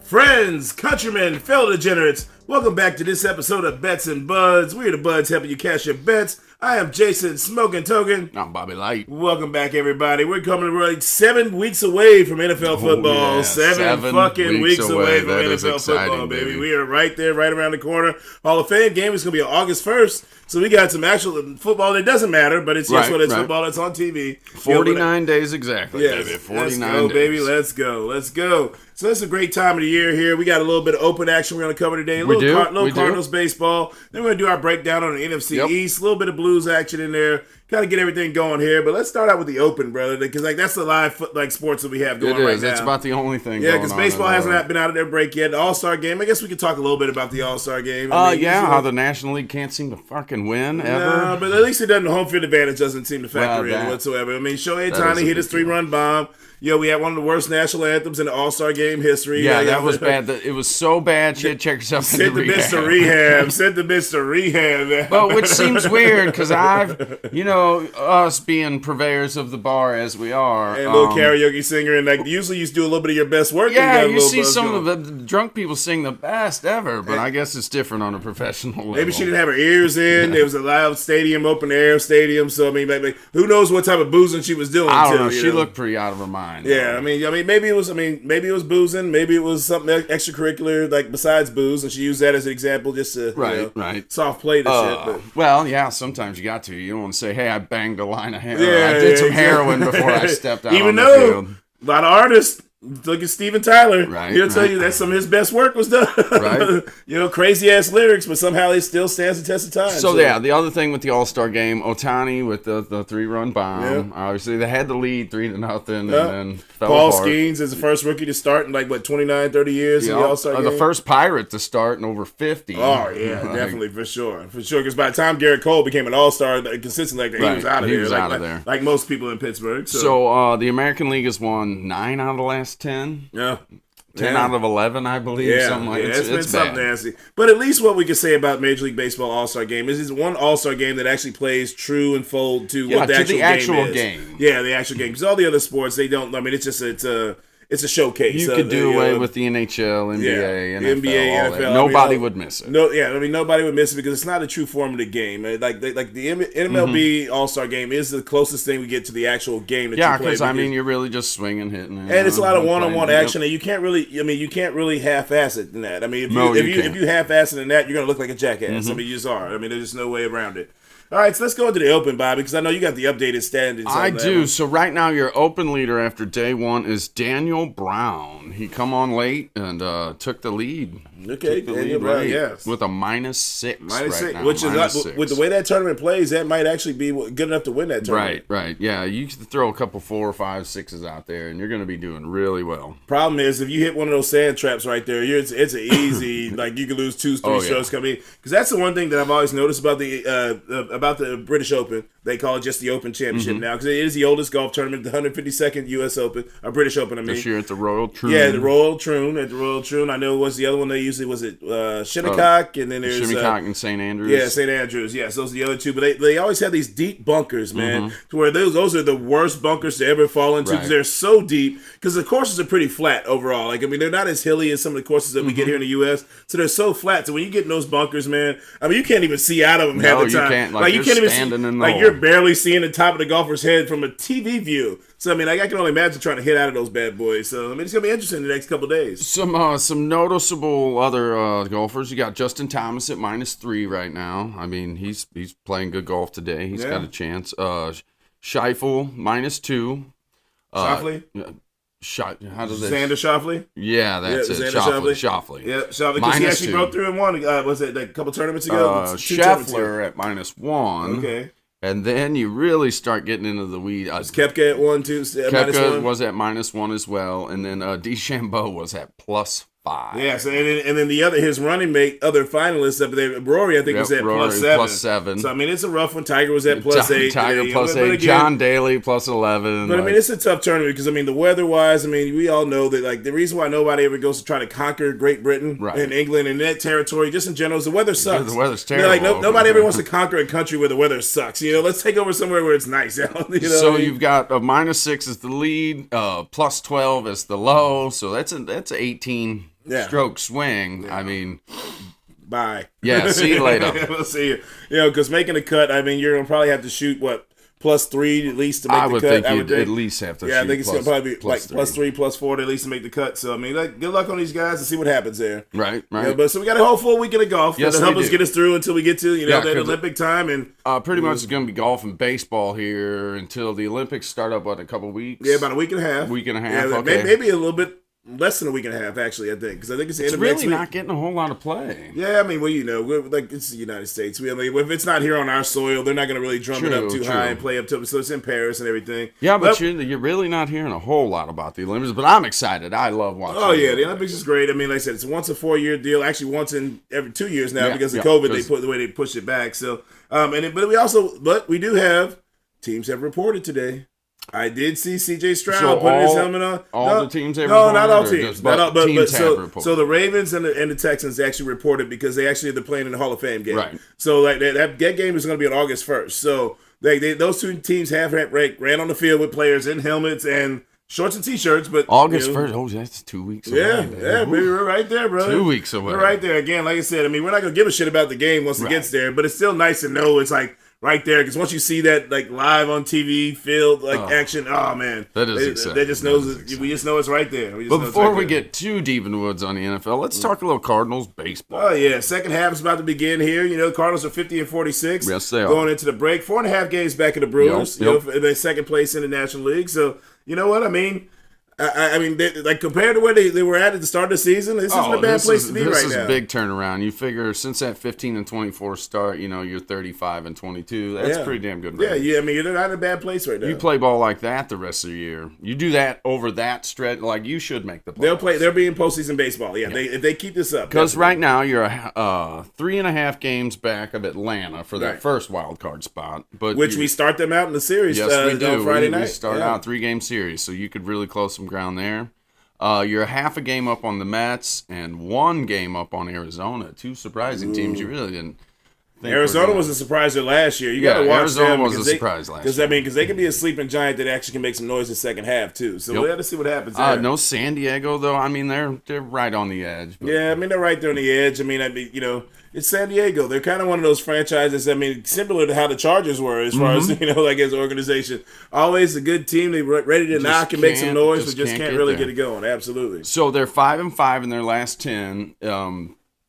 Friends, countrymen, fellow degenerates, welcome back to this episode of Bets and Buds. We're the Buds helping you cash your bets. I am Jason Smoking Token. I'm Bobby Light. Welcome back, everybody. We're coming like 7 weeks away from NFL football. Yeah. Seven fucking weeks away from That NFL football, baby. We are right there, right around the corner. Hall of Fame game is going to be on August 1st. So we got some actual football. It doesn't matter, but it's just football that's on TV. 49 days exactly, yes, baby. 49 let's go, days. baby. Let's go. Let's go. So it's a great time of the year here. We got a little bit of open action we're going to cover today. A little Cardinals baseball. Then we're going to do our breakdown on the NFC East. A little bit of Blues action in there. Kind of get everything going here. But let's start out with the open, brother, because that's the live sports that we have going right now. That's about the only thing going on. Yeah, because baseball hasn't been out of their break yet. The AllStar Game. I guess we could talk a little bit about the AllStar Game. How the National League can't seem to fucking win ever. No, but at least the home field advantage doesn't seem to factor in whatsoever. I mean, Shohei Ohtani hit his 3-run bomb. We had one of the worst national anthems in the AllStar Game history. Yeah, that was bad. It was so bad, she had to check herself into rehab. Sent the bitch to rehab. But which seems weird, because us being purveyors of the bar as we are. And a little karaoke singer, and usually you do a little bit of your best work. Yeah, you see some of the drunk people sing the best ever, but I guess it's different on a professional level. Maybe she didn't have her ears in. It was a loud stadium, open air stadium, so I mean, who knows what type of boozing she was doing. I don't know. She looked pretty out of her mind. Yeah, I mean, maybe it was boozing, maybe it was something extracurricular besides booze, and she used that as an example just to soft play the shit. But. Well, yeah, sometimes you got to. You don't want to say, "Hey, I banged a line of heroin. I did some heroin before I stepped out." Even on the field. A lot of artists. Look at Steven Tyler. He'll tell you that some of his best work was done. Crazy ass lyrics, but somehow it still stands the test of time. So yeah, the other thing with the AllStar Game, Ohtani with the 3-run bomb. Yeah. Obviously, they had the lead 3-0, and then fell Paul apart. Skeens is the first rookie to start in 29, 30 years in the AllStar Game. The first Pirate to start in over 50. Oh yeah, definitely for sure. Because by the time Garrett Cole became an All-Star consistently, he was out of there. Out of there, like most people in Pittsburgh. So the American League has won 9 out of the last 10. Yeah. 10 out of 11, I believe. Yeah, something like it's been something nasty. But at least what we can say about Major League Baseball All-Star Game is it's one All-Star Game that actually plays true and full to what the actual game is. Yeah, the actual game. Because all the other sports, they don't. I mean, it's a showcase. You could do away with the NHL, NBA, NFL, NBA, NFL. Nobody would miss it. Nobody would miss it because it's not a true form of the game. Like the NLB All-Star Game is the closest thing we get to the actual game that you play. Yeah, because you're really just swinging, hitting, and it's a lot of one-on-one action, and you can't really half-ass it in that. I mean, if you half-ass it in that, you're gonna look like a jackass. I mean, you just are. I mean, there's no way around it. All right, so let's go into the open, Bobby, because I know you got the updated standings. I do. So right now, your open leader after day one is Daniel Brown. He come on late and took the lead. Okay, Daniel Brown, yes. With a -6 now. Which is with the way that tournament plays, that might actually be good enough to win that tournament. Right. Yeah, you can throw a couple 4, 5, 6s out there, and you're going to be doing really well. Problem is, if you hit one of those sand traps right there, it's an easy, you could lose 2, 3 strokes coming in. Because that's the one thing that I've always noticed about the British Open. They call it just the Open Championship now because it is the oldest golf tournament, the 152nd U.S. Open, or British Open, I mean. This year at the Royal Troon. Yeah, the Royal Troon. I know it was the other one they usually, was it Shinnecock? And then there's Shinnecock and St. Andrews. Yeah, St. Andrews. Yes, those are the other two. But they always have these deep bunkers, man, to where those are the worst bunkers to ever fall into because they're so deep. Because the courses are pretty flat overall. They're not as hilly as some of the courses that we get here in the U.S., so they're so flat. So when you get in those bunkers, man, I mean, you can't even see out of them half the time. You can't. You can't even see, you're barely seeing the top of the golfer's head from a TV view. So, I mean, I can only imagine trying to hit out of those bad boys. So, I mean, it's going to be interesting the next couple of days. Some noticeable other golfers. You got Justin Thomas at -3 right now. I mean, he's playing good golf today. He's got a chance. Scheifele, -2. Shoffley? How does that? Xander Shoffley? Yeah, that's it. Shoffley. Yeah, Shoffley. Because he actually broke through and won. Was it a couple tournaments ago? Scheffler at -1. Okay. And then you really start getting into the weeds. Koepka at 1, 2, Koepka was at -1 as well. And then DeChambeau was at +5. Yeah, so and then his running mate, other finalists up there, Rory, I think was at +7. So I mean, it's a rough one. Tiger was at +8. Tiger +8. John Daly +11. But I mean, it's a tough tournament because I mean, the weather-wise, I mean, we all know that the reason why nobody ever goes to try to conquer Great Britain and England and that territory, just in general, is the weather sucks. The weather's terrible. Nobody ever wants to conquer a country where the weather sucks. Let's take over somewhere where it's nice. So you've got a -6 as the lead, +12 as the low. So that's 18. stroke swing. Yeah. I mean, bye. Yeah, see you later. We'll see you. You know, because making a cut, I mean, you're gonna probably have to shoot +3 at least to make the cut. I would think at least have to. Yeah, shoot I think it's gonna probably be like +3, +4 at least to make the cut. So I mean, good luck on these guys and see what happens there. Right. Yeah, but so we got a whole full weekend of golf. Yes, to help us get us through until we get to that Olympic time and pretty much it's gonna be golf and baseball here until the Olympics start up in a couple weeks. Yeah, about a week and a half. Yeah, okay. Maybe a little bit. Less than a week and a half, actually, I think, because I think it's the end of next week. It's really not getting a whole lot of play. Yeah, I mean, well, it's the United States. I mean, if it's not here on our soil, they're not going to really drum it up too high and play up to it. So it's in Paris and everything. Yeah, but you're really not hearing a whole lot about the Olympics. But I'm excited. I love watching. Oh yeah, the Olympics is great. I mean, like I said, it's a once a 4-year deal. Actually, once in every 2 years now because of COVID. The way they pushed it back. So, but we do have teams have reported today. I did see C.J. Stroud putting his helmet on. The teams have reported? No, not all teams. So the Ravens and the Texans actually reported because they're playing in the Hall of Fame game. Right. So like that game is going to be on August 1st. So those two teams ran on the field with players in helmets and shorts and T-shirts. But August 1st, that's 2 weeks away. Yeah, baby, we're right there, brother. 2 weeks away. We're right there. Again, like I said, I mean, we're not going to give a shit about the game once it gets there, but it's still nice to know it's like right there, because once you see that like live on TV, field action, oh man, that is exciting. They just knows we just know it's right there. But before we get too deep in the woods on the NFL, let's talk a little Cardinals baseball. Oh yeah, second half is about to begin here. You know, Cardinals are 50-46. Yes, they are going into the break. 4.5 games back of the Brewers. Yep. They're second place in the National League. So you know what I mean. I mean, like compared to where they were at the start of the season, this isn't a bad place to be right now. This is a big turnaround. You figure since that 15-24 start, you're 35-22. That's pretty damn good. Yeah. I mean, you're not in a bad place right now. You play ball like that the rest of the year. You do that over that stretch, like you should make the playoffs. They'll be in postseason baseball. Yeah. If they keep this up. Because right now you're 3.5 games back of Atlanta for that first wild card spot. But we start them out in the series. Yes, we do. On Friday night. We start out 3-game series, so you could really close some ground there. You're half a game up on the Mets and 1 game up on Arizona. 2 surprising teams you really didn't think. Arizona was a surpriser last year. You got to watch Arizona them. was a surprise last year. Because they can be a sleeping giant that actually can make some noise in the second half too. So we'll have to see what happens there. No San Diego though. I mean they're right on the edge. But. Yeah, I mean they're right there on the edge. I mean it's San Diego. They're kind of one of those franchises. I mean, similar to how the Chargers were as far as as an organization. Always a good team. They're ready to knock and make some noise, but just can't really get it going. Absolutely. So they're 5-5 in their last 10.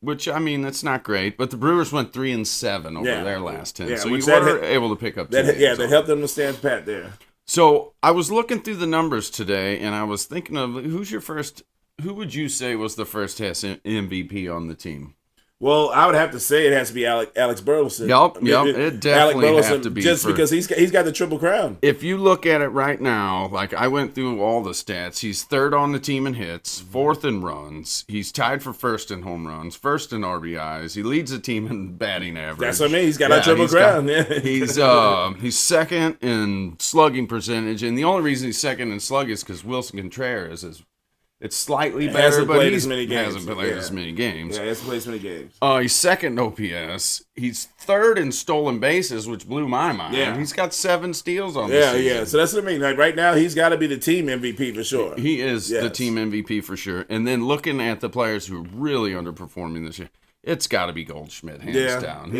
Which I mean, that's not great, but the Brewers went 3-7 over their last 10, so you were able to pick up. That helped them to stand pat there. So I was looking through the numbers today, and I was thinking of who would you say was the first MVP on the team? Well, I would have to say it has to be Alex Burleson. It definitely has to be. Just because he's got the Triple Crown. If you look at it right now, like I went through all the stats, he's 3rd on the team in hits, 4th in runs. He's tied for 1st in home runs, 1st in RBIs. He leads the team in batting average. That's what I mean. He's got a Triple Crown. He's 2nd in slugging percentage, and the only reason he's 2nd in slug is because Wilson Contreras is. It's slightly better, but he hasn't played as many games. Yeah, he hasn't played as many games. He's 2nd OPS. He's 3rd in stolen bases, which blew my mind. Yeah. He's got 7 steals on the season. Yeah. So that's what I mean. Like right now, he's got to be the team MVP for sure. He is the team MVP for sure. And then looking at the players who are really underperforming this year, it's got to be Goldschmidt, hands down.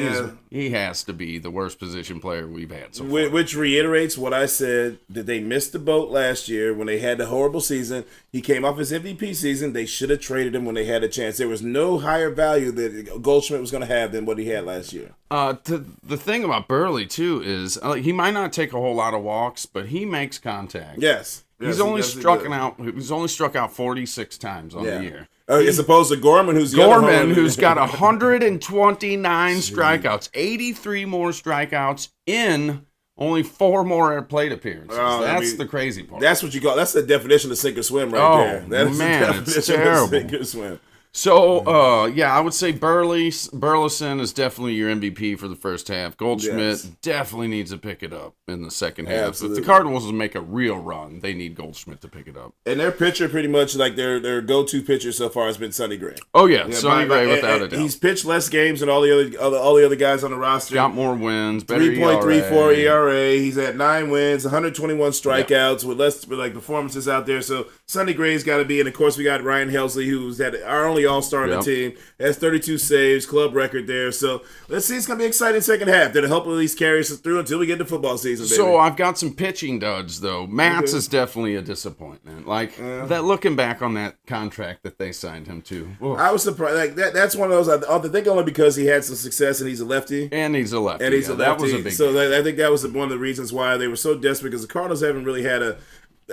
He has to be the worst position player we've had so far. Which reiterates what I said, that they missed the boat last year when they had the horrible season. He came off his MVP season. They should have traded him when they had a chance. There was no higher value that Goldschmidt was going to have than what he had last year. The thing about Burley, too, is he might not take a whole lot of walks, but he makes contact. Yes. He's only struck out 46 times on the year. As opposed to Gorman, who's got 129 strikeouts, 83 more strikeouts in only 4 more plate appearances. That's the crazy part. That's what you call. That's the definition of sink or swim right there. That's man, the definition it's terrible. of sink or swim. So, I would say Burleson is definitely your MVP for the first half. Goldschmidt definitely needs to pick it up in the second half. Absolutely. If the Cardinals will make a real run, they need Goldschmidt to pick it up. And their pitcher, pretty much like their go-to pitcher so far has been Sonny Gray. Oh yeah, Sonny Gray without a doubt. He's pitched less games than all the other guys on the roster. Got more wins, better 3.34 ERA. He's at 9 wins, 121 strikeouts with less performances out there. So Sonny Gray's got to be, and of course we got Ryan Helsley, who's had our only All-Star on the team. Has 32 saves, club record there. So let's see, it's gonna be an exciting second half. That'll help at least carry us through until we get to football season. Baby. So I've got some pitching duds though. Matz is definitely a disappointment. Like that, looking back on that contract that they signed him to. Oof. I was surprised. Like that's one of those. I think only because he had some success and he's a lefty. And he's a lefty. That was a big. So I think that was one of the reasons why they were so desperate, because the Cardinals haven't really had a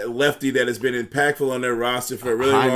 lefty that has been impactful on their roster for a really long time.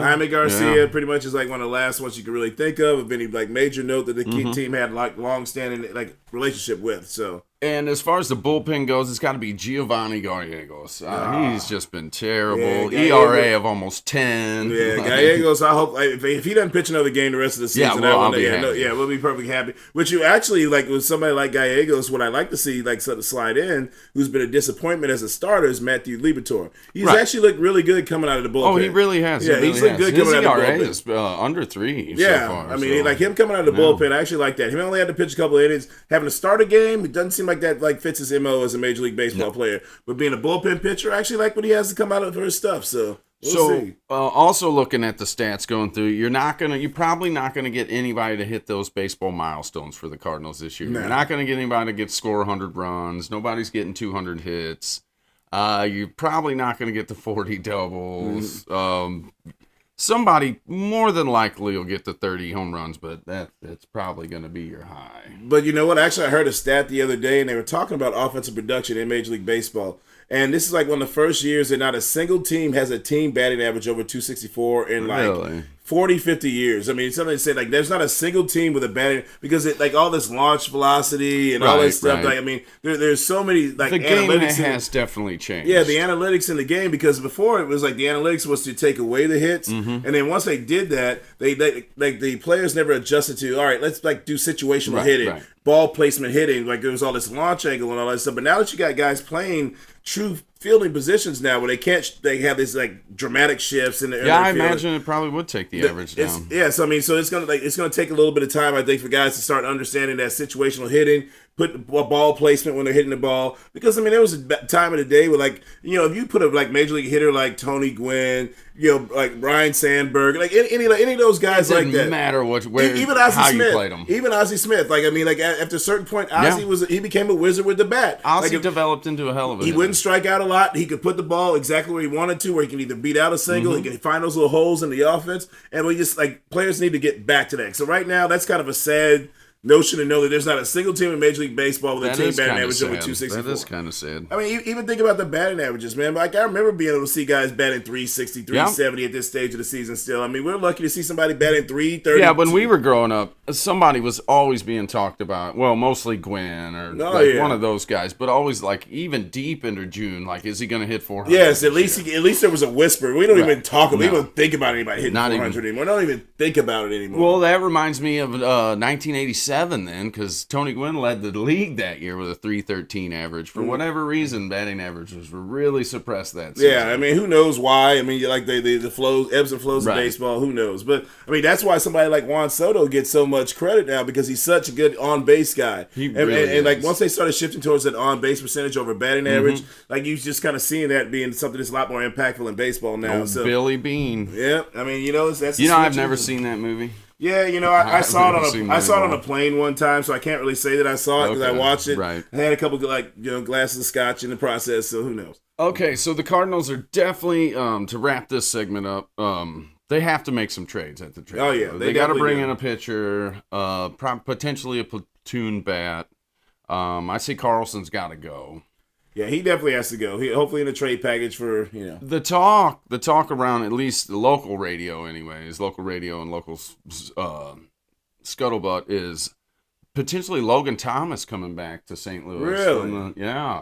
Jaime Garcia pretty much is like one of the last ones you can really think of any like major note that the team had like long-standing like relationship with. So. And as far as the bullpen goes, it's got to be Giovanni Gallegos. He's just been terrible. ERA of almost 10. Yeah, Gallegos, I hope if he doesn't pitch another game the rest of the season, we'll be perfectly happy. Which you actually, like with somebody like Gallegos, what I like to see, like sort of slide in, who's been a disappointment as a starter, is Matthew Liberatore. He's actually looked really good coming out of the bullpen. Oh, he really has. Yeah, he's looked good coming out of the bullpen. His ERA is under 3 so far. I mean, like him coming out of the bullpen, I actually like that. He only had to pitch a couple of innings. Having to start a game, it doesn't seem like that like fits his MO as a Major League Baseball player. But being a bullpen pitcher, I actually like what he has to come out of for his stuff. So we'll see. Also looking at the stats going through, you're probably not gonna get anybody to hit those baseball milestones for the Cardinals this year. No. You're not gonna get anybody to score 100 runs. Nobody's getting 200 hits. You're probably not gonna get the 40 doubles. Somebody more than likely will get the 30 home runs, but that's probably going to be your high. But you know what? Actually, I heard a stat the other day, and they were talking about offensive production in Major League Baseball. And this is like one of the first years that not a single team has a team batting average over 264 in like 40, 50 years. I mean, somebody said like there's not a single team with a batting, because it like all this launch velocity and all this stuff. Like I mean, there's so many like the analytics. Game has definitely changed. Yeah, the analytics in the game, because before it was like the analytics was to take away the hits, and then once they did that, they like the players never adjusted to all right. Let's like do situational hitting, ball placement hitting. Like there was all this launch angle and all that stuff. But now that you got guys playing true fielding positions now where they have these like dramatic shifts in the I imagine it probably would take the average down. So I mean, so it's gonna take a little bit of time, I think, for guys to start understanding that situational hitting, put ball placement when they're hitting the ball. Because I mean, there was a time of the day where like if you put a like major league hitter like Tony Gwynn, like Ryan Sandberg, like any of those guys like that. It didn't matter even how you played them. Even Ozzie Smith, like I mean, like after a certain point, Ozzie he became a wizard with the bat. Ozzie developed into a hell of a. He wouldn't strike out a lot. He could put the ball exactly where he wanted to, where he can either beat out a single, he can find those little holes in the offense, and we just like players need to get back to that. So right now, that's kind of a sad notion to know that there's not a single team in Major League Baseball with a team batting average over 264. That is kind of sad. I mean, even think about the batting averages, man. Like I remember being able to see guys batting 360, 370 at this stage of the season still. I mean, we're lucky to see somebody batting 330. Yeah, when we were growing up, somebody was always being talked about. Well, mostly Gwynn or one of those guys, but always like even deep into June, like is he going to hit 400? Yes, at least there was a whisper. We don't even talk about. We don't think about anybody hitting 400 anymore. We don't even think about it anymore. Well, that reminds me of 1987 then, because Tony Gwynn led the league that year with a 313 average. For whatever reason, batting averages were really suppressed that season. Yeah, I mean, who knows why? I mean, like the flows, ebbs and flows of baseball. Who knows? But I mean, that's why somebody like Juan Soto gets so much credit now, because he's such a good on base guy. And like once they started shifting towards that on base percentage over batting average, like you just kind of seeing that being something that's a lot more impactful in baseball now. Billy Bean. Yeah, I mean, that's I've never seen that movie. Yeah, I saw it on a plane one time, so I can't really say that I saw it because I watched it. Right. I had a couple glasses of scotch in the process, so who knows? Okay, so the Cardinals are definitely to wrap this segment up. They have to make some trades at the trade. Oh yeah, they got to bring in a pitcher, potentially a platoon bat. I say Carlson's got to go. Yeah, he definitely has to go. Hopefully in a trade package for, The talk around at least the local radio anyways, local radio and local scuttlebutt is potentially Logan Thomas coming back to St. Louis. Really?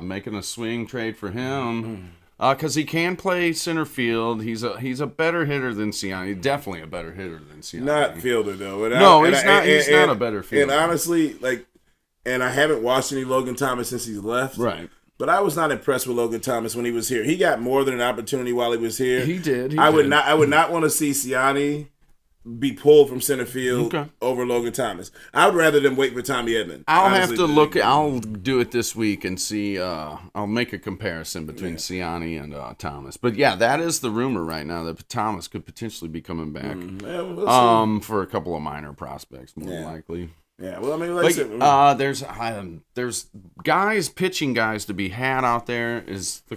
Making a swing trade for him. Because he can play center field. He's a better hitter than Siani. Definitely a better hitter than Siani. Not fielder though. He's not a better fielder. And honestly, and I haven't watched any Logan Thomas since he's left. Right. But I was not impressed with Logan Thomas when he was here. He got more than an opportunity while he was here. He did. I would not want to see Siani be pulled from center field over Logan Thomas. I would rather than wait for Tommy Edman. I'll have to look. I'll do it this week and see. I'll make a comparison between Siani and Thomas. But yeah, that is the rumor right now that Thomas could potentially be coming back. We'll for a couple of minor prospects, more likely. Yeah, well, I mean, like I said, there's pitching guys to be had out there.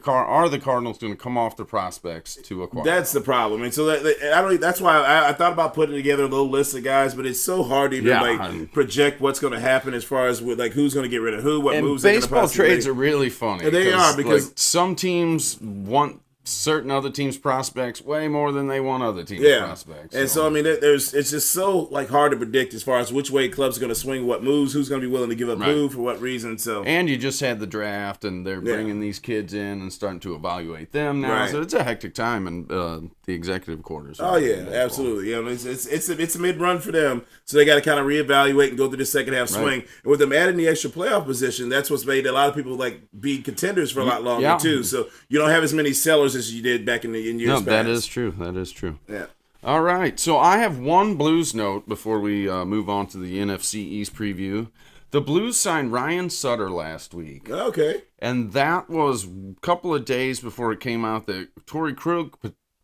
Are the Cardinals going to come off the prospects to acquire? That's the problem, and so that's why I thought about putting together a little list of guys, but it's so hard to even project what's going to happen as far as with who's going to get rid of who, what moves. Baseball trades are really funny. And they are because some teams want certain other teams' prospects way more than they want other teams' prospects. And so I mean, it's just so hard to predict as far as which way clubs are going to swing, what moves, who's going to be willing to give up who for what reason. So and you just had the draft, and they're bringing these kids in and starting to evaluate them now. So it's a hectic time in the executive quarters. Oh yeah, absolutely. It's a mid run for them, so they got to kind of reevaluate and go through the second half swing. And with them adding the extra playoff position, that's what's made a lot of people be contenders for a lot longer too. So you don't have as many sellers as you did back in years past. That is true. That is true. Yeah. All right. So I have one Blues note before we move on to the NFC East preview. The Blues signed Ryan Sutter last week. Okay. And that was a couple of days before it came out that Torrey Krug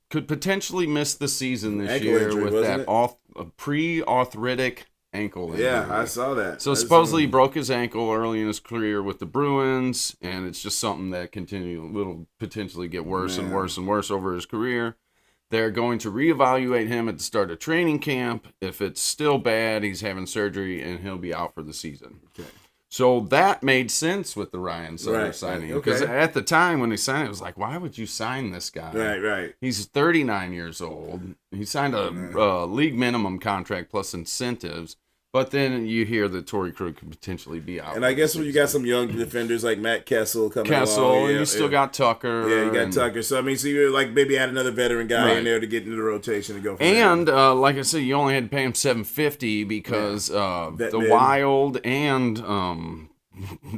could potentially miss the season this year injury, with that pre-arthritic ankle injury. Yeah, I saw that. So supposedly he broke his ankle early in his career with the Bruins, and it's just something that will potentially get worse and worse and worse over his career. They're going to reevaluate him at the start of training camp. If it's still bad, he's having surgery, and he'll be out for the season. Okay. So that made sense with the Ryan Sutter signing. Because at the time when he signed it, it was like, why would you sign this guy? Right. He's 39 years old. He signed a league minimum contract plus incentives. But then you hear that Torrey Krug could potentially be out. And I guess when you got some young defenders like Matt Kessel coming along. And you still got Tucker. Yeah, you got Tucker. So, I mean, you're maybe add another veteran guy in there to get into the rotation and go from there. And, like I said, you only had to pay him $750 because the Wild and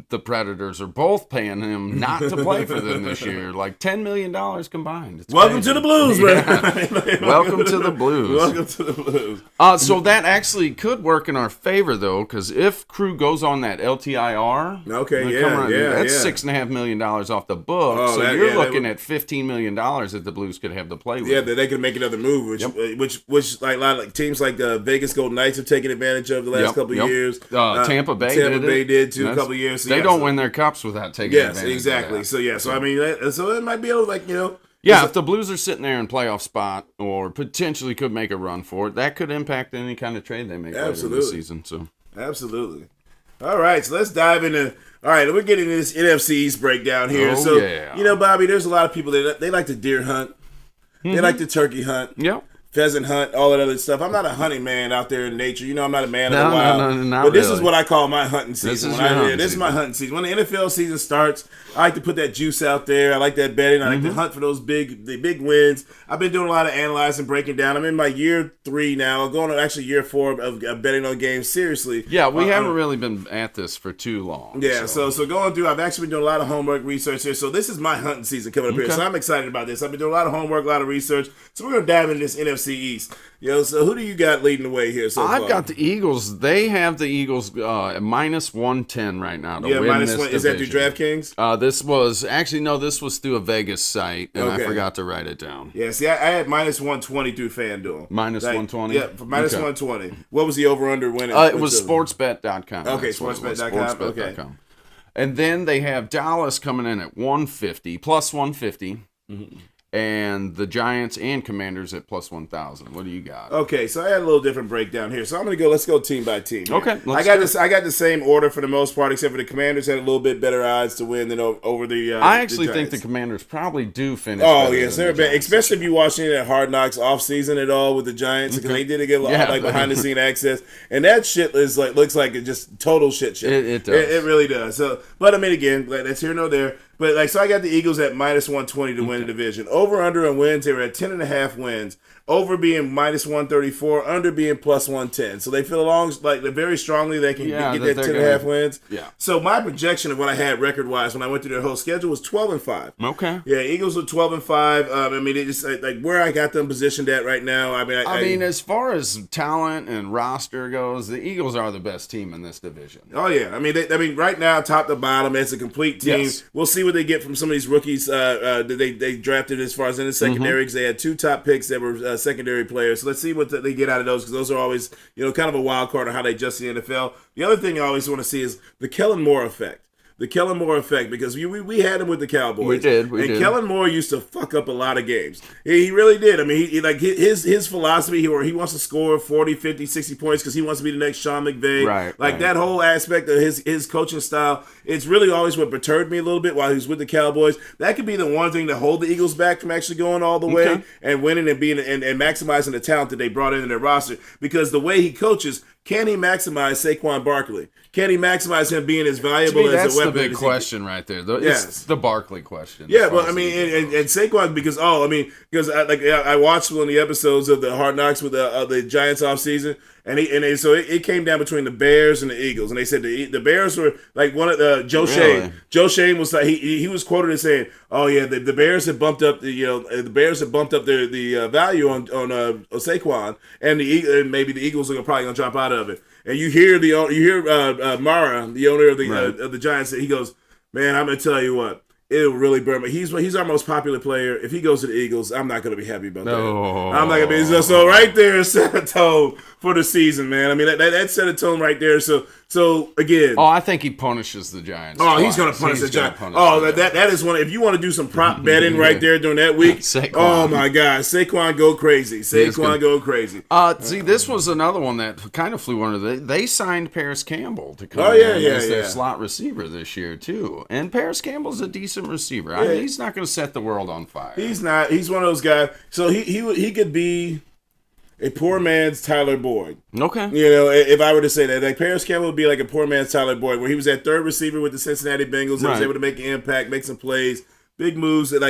the Predators are both paying him not to play for them this year. Like $10 million combined. It's Welcome crazy. To the Blues, man. Welcome to the Blues. Welcome to the Blues. So that actually could work in our favor, though, because if Krug goes on that LTIR, that's $6.5 million off the book. So you're looking at $15 million that the Blues could have to play with. Yeah, that they could make another move, which like a lot of teams like the Vegas Golden Knights have taken advantage of the last couple of years. Tampa Bay did too. A couple of years. So they don't win their cups without taking advantage. Yes, exactly. Of that. So I mean, so it might be able to if the Blues are sitting there in playoff spot or potentially could make a run for it, that could impact any kind of trade they make later in the season. So absolutely. All right, so let's dive into. All right, we're getting this NFC East breakdown here. Bobby, there's a lot of people that they like to deer hunt, they like to turkey hunt. Yep. Pheasant hunt, all that other stuff. I'm not a hunting man out there in nature. I'm not a man of the wild. No, but this is what I call my hunting season. This is my hunting season. When the NFL season starts, I like to put that juice out there. I like that betting. I like to hunt for those big wins. I've been doing a lot of analyzing, breaking down. I'm in my year 3 now, going on actually year 4 of betting on games seriously. Yeah, we haven't really been at this for too long. Yeah, so going through, I've actually been doing a lot of homework research here. So this is my hunting season coming up here. So I'm excited about this. I've been doing a lot of homework, a lot of research. So we're going to dive into this NFC East. So who do you got leading the way here so far? I've got the Eagles. They have the Eagles at minus 110 right now to win this division. Is that through DraftKings? This was through a Vegas site, and I forgot to write it down. Yeah, see, I had minus 120 through FanDuel. Minus 120? Yeah, for minus 120. What was the over-under winning? It was sportsbet.com. Okay, sportsbet.com. Okay. And then they have Dallas coming in at 150, plus 150. Mm-hmm. And the Giants and Commanders at plus 1,000. What do you got? Okay, so I had a little different breakdown here. So let's go team by team here. Okay. I got the same order for the most part, except for the Commanders had a little bit better odds to win than over the I actually think the Commanders probably do finish. Oh, yes, they're bad. Especially if you watch any of that Hard Knocks offseason at all with the Giants, because they did get a lot behind-the-scene access. And that shit looks like it just total shit. It does. It really does. So, but I mean, again, that's here nor there. But like, so I got the Eagles at minus 120 to win the division. Over under on wins, they were at 10.5 wins. Over being minus 134, under being plus 110. So they feel like they're very strongly they can get that 10.5 wins. Yeah. So my projection of what I had record wise when I went through their whole schedule was 12-5. Okay. Yeah, Eagles were 12-5. I mean, it just like where I got them positioned at right now. I mean, as far as talent and roster goes, the Eagles are the best team in this division. Oh yeah, I mean, right now, top to bottom, it's a complete team. Yes. We'll see what they get from some of these rookies that they drafted as far as in the secondary, because they had 2 top picks that were secondary players. So let's see what they get out of those, because those are always kind of a wild card on how they adjust the NFL. The other thing I always want to see is the Kellen Moore effect. The Kellen Moore effect, because we had him with the Cowboys. We did. Kellen Moore used to fuck up a lot of games. He really did. I mean, his philosophy, where he wants to score 40, 50, 60 points because he wants to be the next Sean McVay. Right. That whole aspect of his coaching style, it's really always what perturbed me a little bit while he was with the Cowboys. That could be the one thing to hold the Eagles back from actually going all the way and winning and being and maximizing the talent that they brought in their roster. Because the way he coaches, can he maximize Saquon Barkley? Can he maximize him being as valuable as a weapon? That's the big question right there. It's the Barkley question. Yeah, well, I mean, and Saquon, because I watched one of the episodes of the Hard Knocks with the Giants offseason, and so it came down between the Bears and the Eagles, and they said the Bears were like one of the Joe Shane. Joe Shane was like he was quoted as saying, "Oh yeah, the Bears have bumped up the value on Saquon, and maybe the Eagles are probably gonna drop out of it." And you hear Mara, the owner of the Giants, he goes, "Man, I'm gonna tell you what, it'll really burn me. He's our most popular player. If he goes to the Eagles, I'm not gonna be happy about that. I'm not gonna be so right there set a tone for the season, man. I mean that set a tone right there. So again, I think he punishes the Giants. He's going to punish the Giants. That is one. If you want to do some prop betting right there during that week, oh my God, Saquon go crazy. Saquon go crazy. See, this was another one that kind of flew under. They signed Paris Campbell to come as their slot receiver this year too, and Paris Campbell's a decent receiver. Yeah. I mean, he's not going to set the world on fire. He's not. He's one of those guys. So he could be a poor man's Tyler Boyd. Okay. If I were to say that, like Paris Campbell would be like a poor man's Tyler Boyd, where he was that third receiver with the Cincinnati Bengals and was able to make an impact, make some plays, big moves at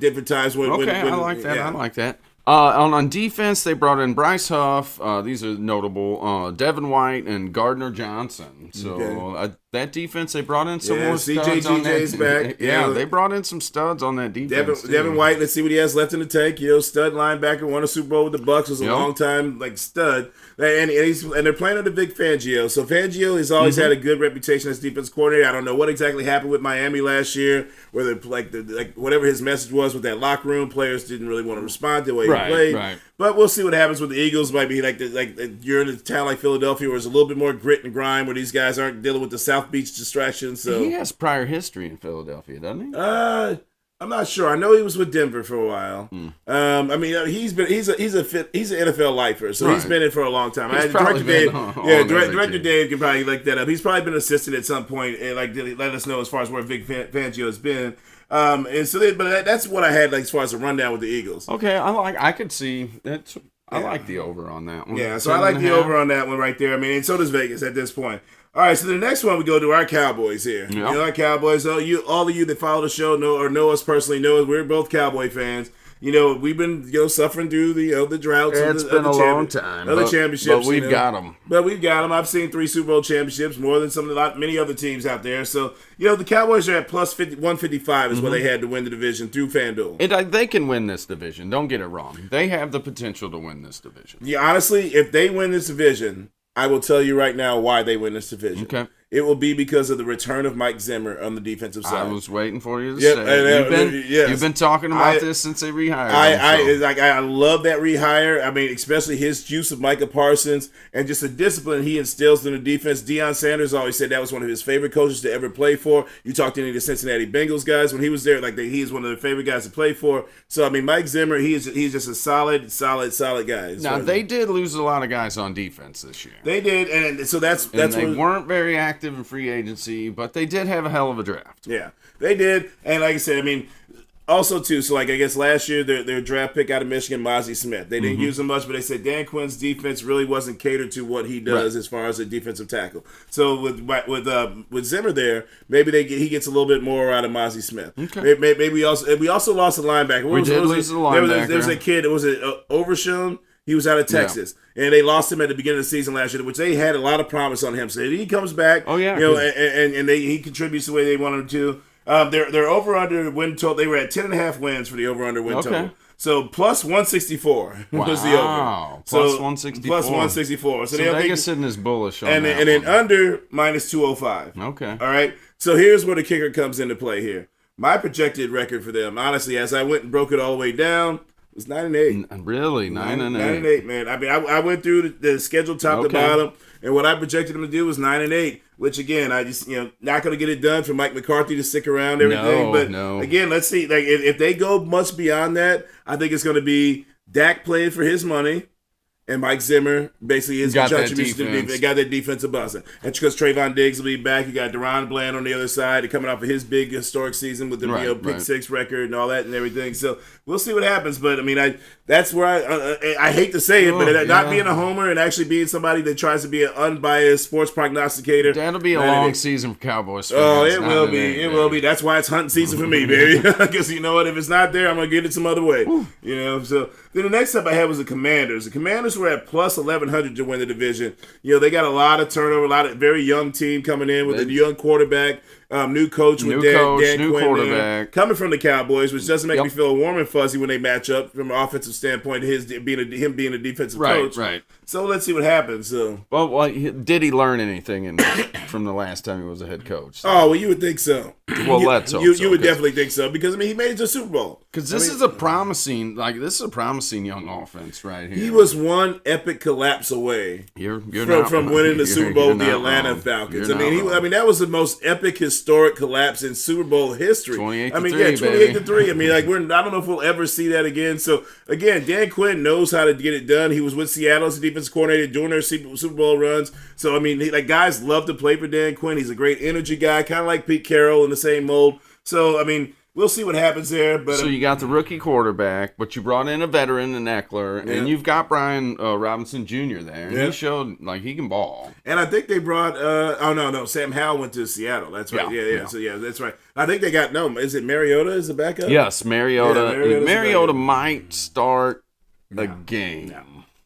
different times. I like that. Yeah. I like that. On defense, they brought in Bryce Huff. These are notable. Devin White and Gardner Johnson. So that defense, they brought in some more studs on that. Back. They brought in some studs on that defense. Devin White, let's see what he has left in the tank. Stud linebacker, won a Super Bowl with the Bucs, was a long time stud. And they're playing under Vic Fangio. So Fangio has always had a good reputation as defense coordinator. I don't know what exactly happened with Miami last year, where whatever his message was with that locker room, players didn't really want to respond to the way he played. Right. But we'll see what happens with the Eagles. Might be like you're in a town like Philadelphia, where there's a little bit more grit and grind, where these guys aren't dealing with the South Beach distractions. So he has prior history in Philadelphia, doesn't he? I'm not sure. I know he was with Denver for a while. I mean, he's an NFL lifer, so he's been in for a long time. Director Dave can probably look that up. He's probably been assistant at some point and let us know as far as where Vic Fangio has been. That's what I had as far as a rundown with the Eagles. Okay, I could see that. I like the over on that one. Yeah, so I like the over on that one right there. I mean, and so does Vegas at this point. All right, so the next one we go to our Cowboys here. Yep. Our Cowboys. All of you that follow the show know us personally. Know us. We're both Cowboy fans. We've been suffering through the droughts. It's been a long time. Other championships, but we've got them. But we've got them. I've seen 3 Super Bowl championships, more than many other teams out there. So the Cowboys are at plus 155 is what they had to win the division through FanDuel. They can win this division. Don't get it wrong. They have the potential to win this division. Yeah, honestly, if they win this division, I will tell you right now why they win this division. Okay. It will be because of the return of Mike Zimmer on the defensive side. I was waiting for you to say. You've been talking about this since they rehired him. I love that rehire. I mean, especially his use of Micah Parsons and just the discipline he instills in the defense. Deion Sanders always said that was one of his favorite coaches to ever play for. You talked to any of the Cincinnati Bengals guys when he was there, he is one of their favorite guys to play for. So I mean, Mike Zimmer, he's just a solid guy. Now they did lose a lot of guys on defense this year. They did, and so that's they weren't very active in free agency, but they did have a hell of a draft. Yeah, they did. And like I said, I mean, Also, too, so like I guess last year their draft pick out of Michigan, Mozzie Smith, they didn't use him much, but they said Dan Quinn's defense really wasn't catered to what he does as far as a defensive tackle. So with Zimmer there, maybe he gets a little bit more out of Mozzie Smith. Okay. Maybe we also lost a linebacker. We did lose the linebacker. There was a kid. It was Overshown. He was out of Texas, and they lost him at the beginning of the season last year, which they had a lot of promise on him. So if he comes back, he contributes the way they want him to. Their over-under win total, they were at 10.5 wins for the over-under win total. So plus 164 was the over. So plus 164. Plus 164. So Vegas isn't as bullish on that. And then under minus 205. Okay. All right. So here's where the kicker comes into play here. My projected record for them, honestly, as I went and broke it all the way down, was 9-8. Really? 9-8. 9-8, man. I mean, I went through the schedule top to bottom, and what I projected them to do was 9-8. Which again, I just not going to get it done for Mike McCarthy to stick around everything. Again, let's see. Like if they go much beyond that, I think it's going to be Dak playing for his money, and Mike Zimmer basically is contribution to the defense. They got that defensive buzzer. And because Trayvon Diggs will be back, you got Deron Bland on the other side, coming off of his big historic season with the pick six record and all that and everything. So we'll see what happens. But I mean, that's where I hate to say it, but not being a homer and actually being somebody that tries to be an unbiased sports prognosticator. That'll be a long season for Cowboys fans. Oh, it will be. It will be. That's why it's hunting season for me, baby. Because you know what? If it's not there, I'm going to get it some other way. So then the next up I had was the Commanders. The Commanders were at plus 1,100 to win the division. They got a lot of turnover, a lot of very young team coming in with a young quarterback. New coach with Dan Quinn quarterback coming from the Cowboys, which doesn't make me feel warm and fuzzy when they match up from an offensive standpoint. Him being a defensive coach, right. So let's see what happens. So, well, did he learn anything from the last time he was a head coach? Oh, well, you would think so. Well, let's hope you would definitely think so because I mean he made it to the Super Bowl. Because this is a promising young offense right here. He was one epic collapse away from winning the Super Bowl with the Atlanta Falcons. I mean that was the most epic historic collapse in Super Bowl history. 28-3. I mean, like I don't know if we'll ever see that again. So again, Dan Quinn knows how to get it done. He was with Seattle as the defensive coordinator during their Super Bowl runs. So I mean, guys love to play for Dan Quinn. He's a great energy guy, kind of like Pete Carroll in the same mold. So I mean, we'll see what happens there. But so you got the rookie quarterback, but you brought in a veteran in Eckler, and you've got Brian Robinson Jr. there. And he showed he can ball. And I think they brought Sam Howell went to Seattle. That's right. Yeah. So that's right. I think they got is it Mariota as the backup? Yes, Mariota. Mariota might start a game. No.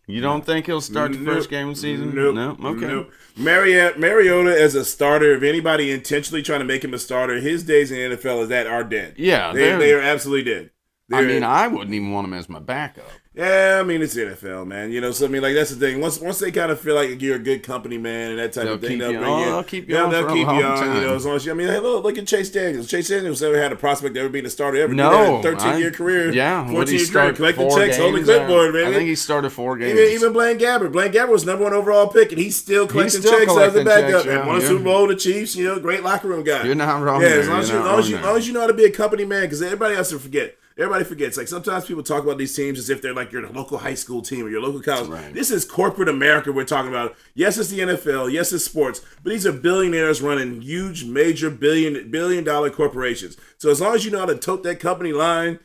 You don't think he'll start the first game of the season? Nope. No? Okay. Nope. Mariota as a starter, if anybody intentionally trying to make him a starter, his days in the NFL are dead. Yeah. They are absolutely dead. I wouldn't even want him as my backup. Yeah, I mean, it's the NFL, man. So, I mean, that's the thing. Once they kind of feel like you're a good company, man, and that type of thing, they'll keep you on. They'll keep you on, as long as you, hey, look at Chase Daniels. Chase Daniels never had a prospect of ever being a starter ever. No. He had a 13-year career. Yeah. 14-year career. Collecting checks, holding clipboard, man. I think he started 4 games. Even Blaine Gabbert. Blaine Gabbert was number 1 overall pick, and he's still collecting checks as a backup. And won a Super Bowl with the Chiefs, great locker room guy. You're not wrong. Yeah, as long as you know how to be a company man, because everybody else will forget. Everybody forgets. Like sometimes people talk about these teams as if they're like your local high school team or your local college. Right. This is corporate America we're talking about. Yes, it's the NFL. Yes, it's sports. But these are billionaires running huge, major billion-dollar corporations. So as long as you know how to tote that company line,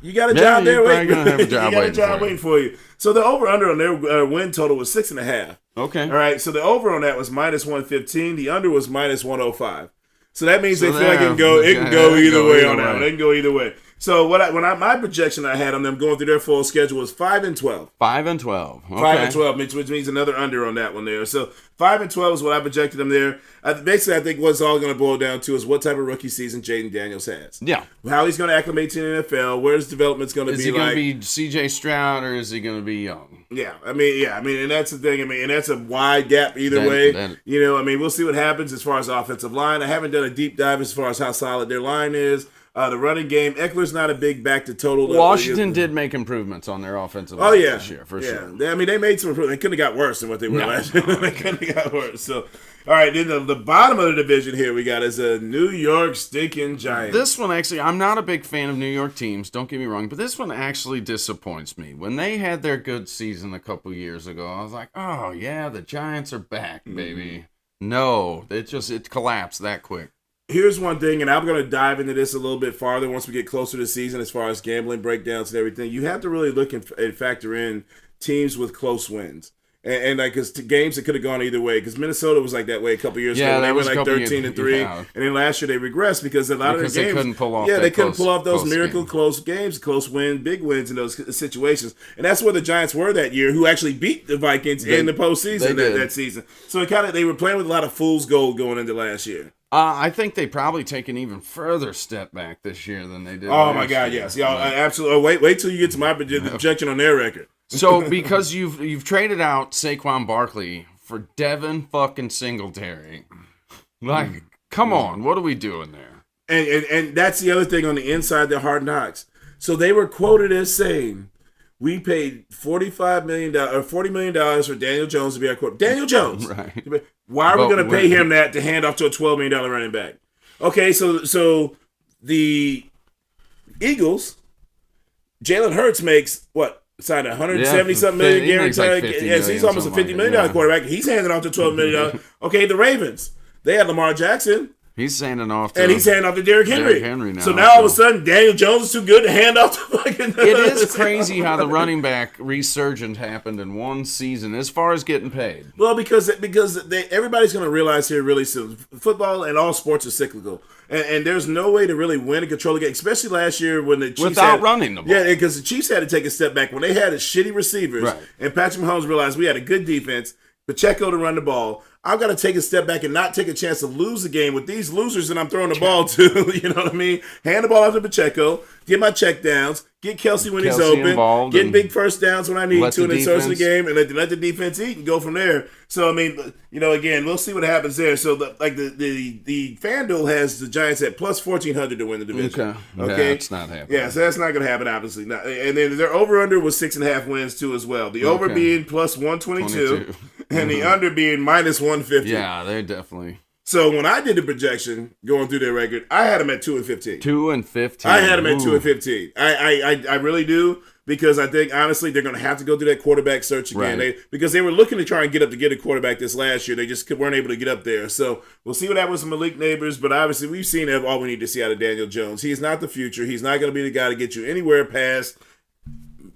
you got a job there waiting. You got a job waiting for you. So the over/under on their win total was 6.5. Okay. All right. So the over on that was minus 115. The under was minus 105. So that means they feel like it can go either way on that. They can go either way. So my projection I had on them going through their full schedule was 5-12. 5-12. Okay. 5-12, which means another under on that one there. So 5-12 is what I projected them there. Basically, I think what's all going to boil down to is what type of rookie season Jaden Daniels has. Yeah. How he's going to acclimate to the NFL. Where his development's going to be. Is he going to be C.J. Stroud or is he going to be young? Yeah. I mean, and that's the thing. I mean, and that's a wide gap either way. We'll see what happens as far as offensive line. I haven't done a deep dive as far as how solid their line is. The running game, Eckler's not a big back to total. Washington did make improvements on their offensive line this year, for sure. I mean, they made some improvements. They couldn't have got worse than what they were last year. They couldn't have got worse. So, all right, then the bottom of the division here we got is a New York stinking Giants. This one actually, I'm not a big fan of New York teams, don't get me wrong, but this one actually disappoints me. When they had their good season a couple years ago, I was like, oh, yeah, the Giants are back, baby. No, it collapsed that quick. Here's one thing, and I'm going to dive into this a little bit farther once we get closer to the season as far as gambling breakdowns and everything. You have to really look and factor in teams with close wins. And like, because games that could have gone either way, because Minnesota was like that way a couple years ago. They went like 13-3, and then last year they regressed because a lot of the games they couldn't pull off. They couldn't pull off those miracle close games, close win, big wins in those situations, and that's where the Giants were that year, who actually beat the Vikings in the postseason that season. So they were playing with a lot of fool's gold going into last year. I think they probably take an even further step back this year than they did. Oh my God, yes, y'all, absolutely. Oh, wait till you get to my projection on their record. So, because you've traded out Saquon Barkley for Devin fucking Singletary, like, come on, what are we doing there? And that's the other thing on the inside the Hard Knocks. So they were quoted as saying, we paid $40 million for Daniel Jones to be our quarterback. Daniel Jones, right? Why are we going to pay him that to hand off to a $12 million running back? Okay, so the Eagles, Jalen Hurts makes what? Signed $170-something million guaranteed. Like he's almost a $50 million quarterback. He's handing off to $12 million. Okay, the Ravens, they had Lamar Jackson. He's handing off to... And he's handing off to Derrick Henry. Now, so now all of a sudden, Daniel Jones is too good to hand off to fucking... It is crazy how the running back resurgence happened in one season as far as getting paid. Well, because everybody's going to realize here really soon, football and all sports are cyclical. And there's no way to really win and control the game, especially last year when the Chiefs running the ball. Yeah, because the Chiefs had to take a step back. When they had shitty receivers, and Patrick Mahomes realized we had a good defense, Pacheco to run the ball, I've got to take a step back and not take a chance to lose the game with these losers that I'm throwing the ball to. You know what I mean? Hand the ball off to Pacheco, get my check downs, get Kelsey when he's open, get big first downs when I need to, and then search the game and let the defense eat and go from there. So, I mean, again, we'll see what happens there. So, the FanDuel has the Giants at plus 1,400 to win the division. Okay? That's not happening. Yeah, so that's not going to happen, obviously. And then their over-under was 6.5 wins, too, as well. The over being plus 122. And the under being minus 150. Yeah, they're definitely. So when I did the projection, going through their record, I had them at 2-15. 2-15. I had them at 2-15. I really do, because I think honestly they're going to have to go through that quarterback search again. Because they were looking to try and get a quarterback this last year. They just weren't able to get up there. So we'll see what happens with Malik Neighbors. But obviously we've seen all we need to see out of Daniel Jones. He's not the future. He's not going to be the guy to get you anywhere past.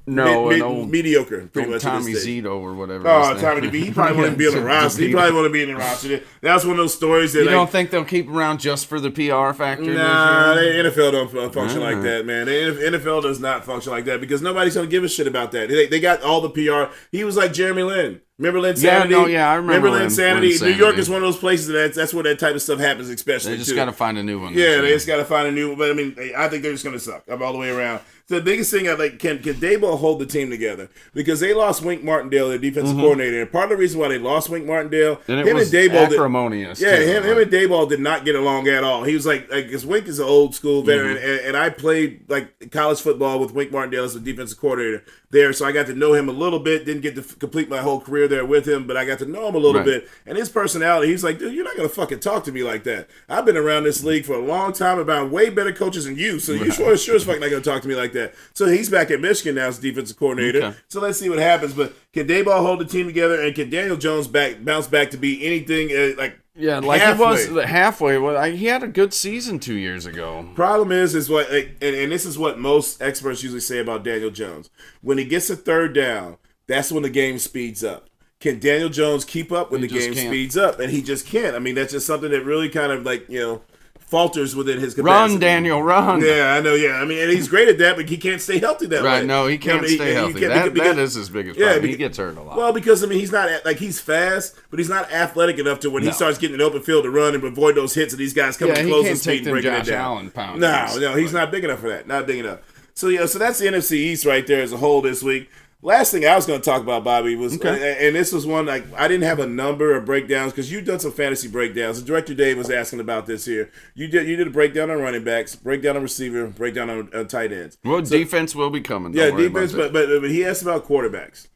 Mediocre, pretty much. Tommy Zito or whatever. Oh, Tommy D. He probably wouldn't be on the roster. He probably wouldn't be in the roster. That's one of those stories that you don't think they'll keep around just for the PR factor? Nah, the NFL don't function like that, man. The NFL does not function like that because nobody's gonna give a shit about that. They got all the PR. He was like Jeremy Lin. Remember Linsanity? I remember Linsanity. New York is one of those places that's where that type of stuff happens, especially. They just got to find a new one. Yeah, they just got to find a new one. But I mean, I think they're just going to suck all the way around. So the biggest thing, can Daboll hold the team together? Because they lost Wink Martindale, their defensive coordinator, and part of the reason why they lost Wink Martindale, him and Daboll, him and Daboll did not get along at all. He was because Wink is an old school veteran, and I played college football with Wink Martindale as the defensive coordinator there, so I got to know him a little bit. Didn't get to complete my whole career there with him, but I got to know him a little bit. And his personality, he's like, dude, you're not gonna fucking talk to me like that. I've been around this league for a long time, about way better coaches than you, so you sure as fuck not gonna talk to me like that. So he's back at Michigan now as defensive coordinator. Okay. So let's see what happens. But can Daboll hold the team together, and can Daniel Jones bounce back to be anything halfway? He was halfway. Well, he had a good season 2 years ago. Problem is what, and this is what most experts usually say about Daniel Jones. When he gets a third down, that's when the game speeds up. Can Daniel Jones keep up when the game speeds up? And he just can't. I mean, that's just something that really kind of falters within his capacity. Run, Daniel, run. Yeah, I know, yeah. I mean, and he's great at that, but he can't stay healthy that way. Right, no, he can't stay healthy. That is his biggest problem. He gets hurt a lot. Well, because, I mean, he's not, he's fast, but he's not athletic enough to when he starts getting an open field to run and avoid those hits of these guys coming close and speed and breaking it down. No, he's not big enough for that. Not big enough. So, so that's the NFC East right there as a whole this week. Last thing I was going to talk about, Bobby, was, and this was one, I didn't have a number of breakdowns because you've done some fantasy breakdowns. The Director Dave was asking about this here. You did a breakdown on running backs, breakdown on receiver, breakdown on tight ends. Well, defense will be coming. Yeah, defense, but he asked about quarterbacks.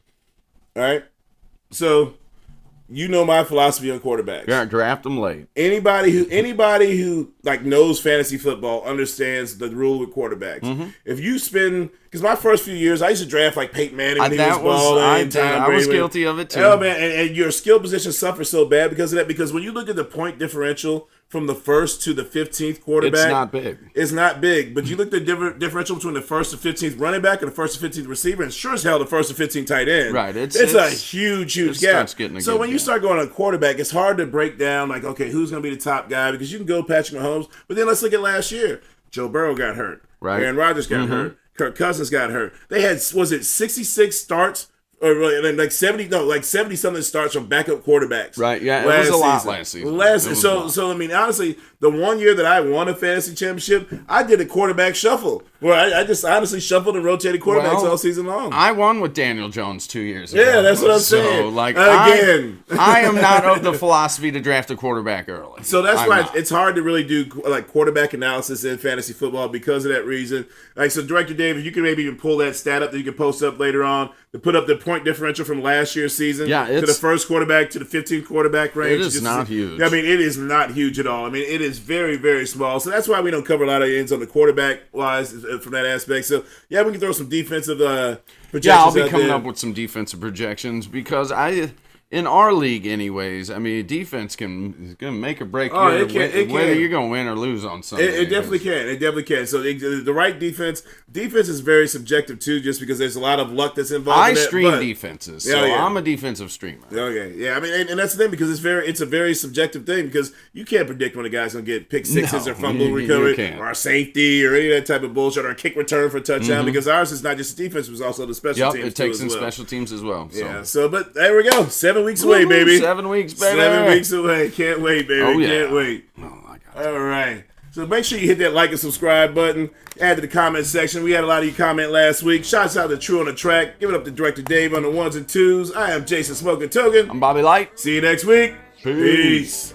All right? So, you know my philosophy on quarterbacks. Yeah, draft them late. Anybody who knows fantasy football understands the rule with quarterbacks. If you spend, because my first few years I used to draft Peyton Manning when he was balling. I was guilty of it too. Oh man, and your skill position suffers so bad because of that. Because when you look at the point differential from the first to the 15th quarterback. It's not big. It's not big. But you look at the differential between the first and 15th running back and the first and 15th receiver, and sure as hell the first and 15th tight end. Right. It's a huge gap. So when you start going on quarterback, it's hard to break down, like, okay, who's going to be the top guy? Because you can go Patrick Mahomes. But then let's look at last year. Joe Burrow got hurt. Right. Aaron Rodgers got hurt. Kirk Cousins got hurt. They had, was it 66 starts? Or like 70 something starts from backup quarterbacks. Right, yeah, it was a lot last season. So I mean, honestly, the one year that I won a fantasy championship, I did a quarterback shuffle where I just honestly shuffled and rotated quarterbacks all season long. I won with Daniel Jones 2 years ago. Yeah, that's what I'm saying. So, like, again, I am not of the philosophy to draft a quarterback early. So that's why it's hard to really do like quarterback analysis in fantasy football because of that reason. Like, so Director David, you can maybe even pull that stat up that you can post up later on to put up the point differential from last year's season to the first quarterback to the 15th quarterback range. It is not huge. I mean, it is not huge at all. I mean, it is very, very small. So that's why we don't cover a lot of ends on the quarterback-wise from that aspect. So, yeah, we can throw some defensive projections. Yeah, I'll be coming up with some defensive projections because in our league, anyways, I mean, defense is going to make or break whether you're going to win or lose on Sunday. It definitely can. It definitely can. So the right defense is very subjective too, just because there's a lot of luck that's involved. I stream defenses, so I'm a defensive streamer. Okay, yeah. I mean, and that's the thing because it's a very subjective thing because you can't predict when a guy's going to get pick sixes or fumble recovery or a safety or any of that type of bullshit or a kick return for a touchdown because ours is not just defense, it was also the special teams. It takes in special teams as well. So. Yeah. So, but there we go. 7 weeks away, baby. 7 weeks, baby. 7 weeks away. Can't wait, baby. Oh, yeah. Can't wait. Oh, my God. All right. So make sure you hit that like and subscribe button. Add to the comment section. We had a lot of you comment last week. Shouts out to True on the Track. Give it up to Director Dave on the ones and twos. I am Jason Smoking Token. I'm Bobby Light. See you next week. Peace.